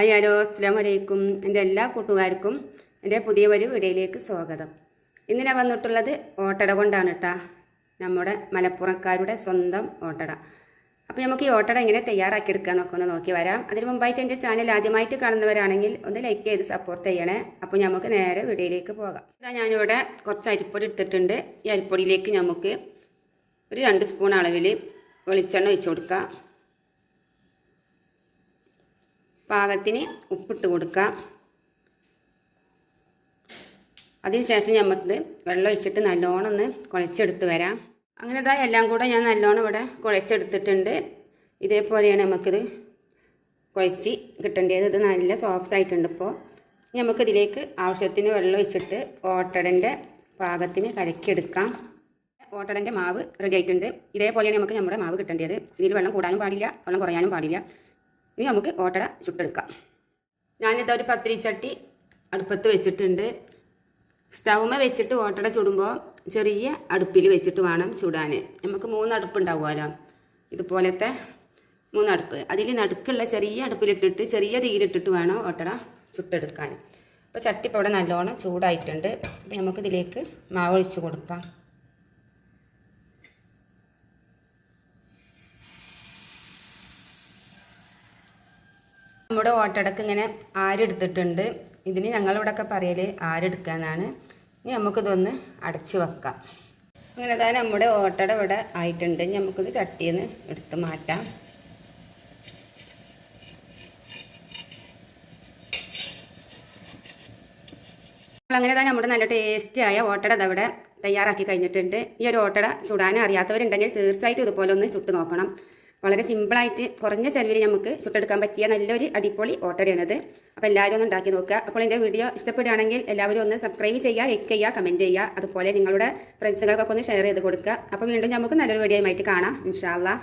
Hi hello അസ്സലാമു അലൈക്കും. എൻ്റെ എല്ലാ കൂട്ടുകാർക്കും എൻ്റെ പുതിയ ഒരു വീഡിയോയിലേക്ക് സ്വാഗതം. ഇന്ന് ഞാൻ വന്നിട്ടുള്ളത് ഓട്ടട കൊണ്ടാണ് കേട്ടോ, നമ്മുടെ മലപ്പുറക്കാരുടെ സ്വന്തം ഓട്ടട. അപ്പോൾ നമുക്ക് ഈ ഓട്ടട എങ്ങനെ തയ്യാറാക്കിയെടുക്കാൻ ഒന്ന് നോക്കി വരാം. അതിന് മുമ്പായിട്ട് എൻ്റെ ചാനൽ ആദ്യമായിട്ട് കാണുന്നവരാണെങ്കിൽ ഒന്ന് ലൈക്ക് ചെയ്ത് സപ്പോർട്ട് ചെയ്യണേ. അപ്പോൾ നമുക്ക് നേരെ വീഡിയോയിലേക്ക് പോകാം. ഇതാ ഞാനിവിടെ കുറച്ച് അരിപ്പൊടി എടുത്തിട്ടുണ്ട്. ഈ അരിപ്പൊടിയിലേക്ക് നമുക്ക് ഒരു 2 സ്പൂൺ അളവിൽ വെളിച്ചെണ്ണ ഒഴിച്ച് കൊടുക്കാം. പാകത്തിന് ഉപ്പിട്ട് കൊടുക്കാം. അതിനുശേഷം നമുക്ക് വെള്ളം ഒഴിച്ചിട്ട് നല്ലോണം ഒന്ന് കുഴച്ചെടുത്ത് വരാം. അങ്ങനെ ഇതാ എല്ലാം കൂടെ ഞാൻ നല്ലോണം ഇവിടെ കുഴച്ചെടുത്തിട്ടുണ്ട്. ഇതേപോലെയാണ് നമുക്കിത് കുഴച്ച് കിട്ടേണ്ടത്. ഇത് നല്ല സോഫ്റ്റ് ആയിട്ടുണ്ട്. ഇപ്പോൾ നമുക്കിതിലേക്ക് ആവശ്യത്തിന് വെള്ളം ഒഴിച്ചിട്ട് ഓട്ടടൻ്റെ പാകത്തിന് കലക്കിയെടുക്കാം. ഓട്ടടൻ്റെ മാവ് റെഡി ആയിട്ടുണ്ട്. ഇതേപോലെയാണ് നമുക്ക് നമ്മുടെ മാവ് കിട്ടേണ്ടത്. ഇതിൽ വെള്ളം കൂടാനും പാടില്ല, വെള്ളം കുറയാനും പാടില്ല. ഇനി നമുക്ക് ഓട്ടട ചുട്ടെടുക്കാം. ഞാനിതൊരു പത്തിരിച്ചട്ടി അടുപ്പത്ത് വെച്ചിട്ടുണ്ട്. സ്റ്റൗമ വെച്ചിട്ട് ഓട്ടട ചുടുമ്പോൾ ചെറിയ അടുപ്പിൽ വെച്ചിട്ട് വേണം ചുടാൻ. നമുക്ക് 3 അടുപ്പുണ്ടാവുമല്ലോ, ഇതുപോലത്തെ 3 അടുപ്പ്. അതിൽ നടുക്കുള്ള ചെറിയ അടുപ്പിലിട്ടിട്ട് ചെറിയ തീയിലിട്ടിട്ട് വേണം ഓട്ടട ചുട്ടെടുക്കാൻ. അപ്പോൾ ചട്ടി ഇപ്പോൾ ഇവിടെ നല്ലോണം ചൂടായിട്ടുണ്ട്. അപ്പോൾ നമുക്കിതിലേക്ക് മാവ് ഒഴിച്ച് കൊടുക്കാം. നമ്മുടെ ഓട്ടടക്ക് ഇങ്ങനെ ആരെടുത്തിട്ടുണ്ട്. ഇതിന് ഞങ്ങളിവിടെയൊക്കെ പറയൽ ആരെടുക്കുക എന്നാണ്. ഇനി നമുക്കിതൊന്ന് അടച്ചു വെക്കാം. അങ്ങനെ തന്നെ നമ്മുടെ ഓട്ടട ഇവിടെ ആയിട്ടുണ്ട്. ഇനി നമുക്കിത് ചട്ടിയിൽ നിന്ന് എടുത്ത് മാറ്റാം. അങ്ങനെ തന്നെ നമ്മുടെ നല്ല ടേസ്റ്റിയായ ഓട്ടട ഇതവിടെ തയ്യാറാക്കി കഴിഞ്ഞിട്ടുണ്ട്. ഈ ഒരു ഓട്ടട ചുടാൻ അറിയാത്തവരുണ്ടെങ്കിൽ തീർച്ചയായിട്ടും ഇതുപോലെ ഒന്ന് ചുട്ട് നോക്കണം. വളരെ സിമ്പിളായിട്ട് കുറഞ്ഞ ചെലവിൽ നമുക്ക് ചുട്ടെടുക്കാൻ പറ്റിയ നല്ലൊരു അടിപൊളി ഓട്ടടയാണിത്. അപ്പോൾ എല്ലാവരും ഒന്ന് ഉണ്ടാക്കി നോക്കുക. അപ്പോൾ എൻ്റെ വീഡിയോ ഇഷ്ടപ്പെടുകയാണെങ്കിൽ എല്ലാവരും ഒന്ന് സബ്സ്ക്രൈബ് ചെയ്യുക, ലൈക്ക് ചെയ്യുക, കമൻറ്റ് ചെയ്യുക. അതുപോലെ നിങ്ങളുടെ ഫ്രണ്ട്സുകൾക്കൊക്കെ ഒന്ന് ഷെയർ ചെയ്ത് കൊടുക്കുക. അപ്പോൾ വീണ്ടും നമുക്ക് നല്ലൊരു വീഡിയോയുമായിട്ട് കാണാം ഇൻഷാ അല്ലാഹ്.